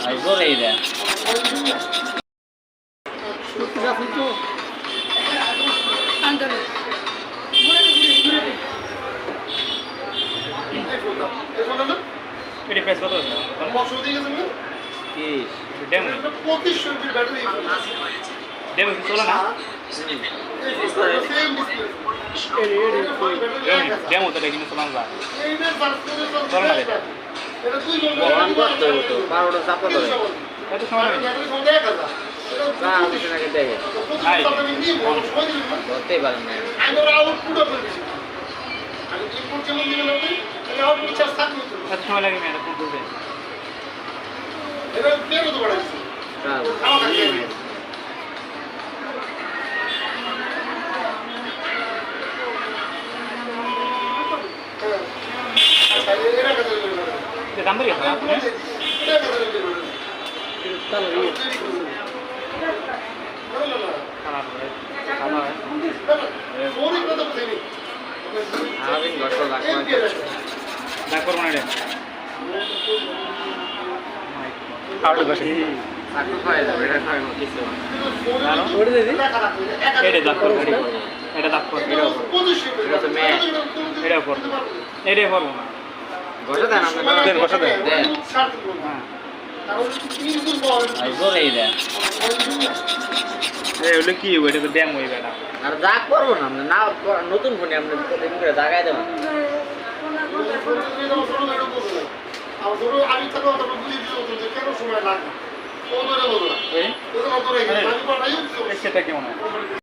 ভাই বলেই দেন এটি প্রাইস কত আছে? 30 ডেমো ডেমো কি চলে না? ডেমো তো কিনে চলাম যা চল না এটা বহন করতে হতো 12টা চাপা ধরে এত সময় লাগে না আমি সেটাকে দেখে নাই ধরতেই পারেন না এত সময় লাগে মেয়েরা ফোন করবে দাম বেরিয়ে গেছে না আপনি খারাপ হয় খারাপ হয় আমি ঘর রাখবো না করবো না এটা আউট বসে চাকরি পাওয়া যাবে এটা খাওয়ার মতো কিছু এটা দাগ করবো এটা দাগ করবো এটা তো মেয়ে এটা করবো এটাই করবো না বসে দেন দেন বসে দেন দেন হ্যাঁ ভাই বলেই দেন ওগুলো কি হইবে এটা তো ড্যাম হইবে না আর দাগ করবো না আমরা না নতুন ফোনে আমরা দিন করে দাগাই দেবো আমি থাকো বুঝিয়ে দিল কেন সময় লাগে সেটা কেমন হয়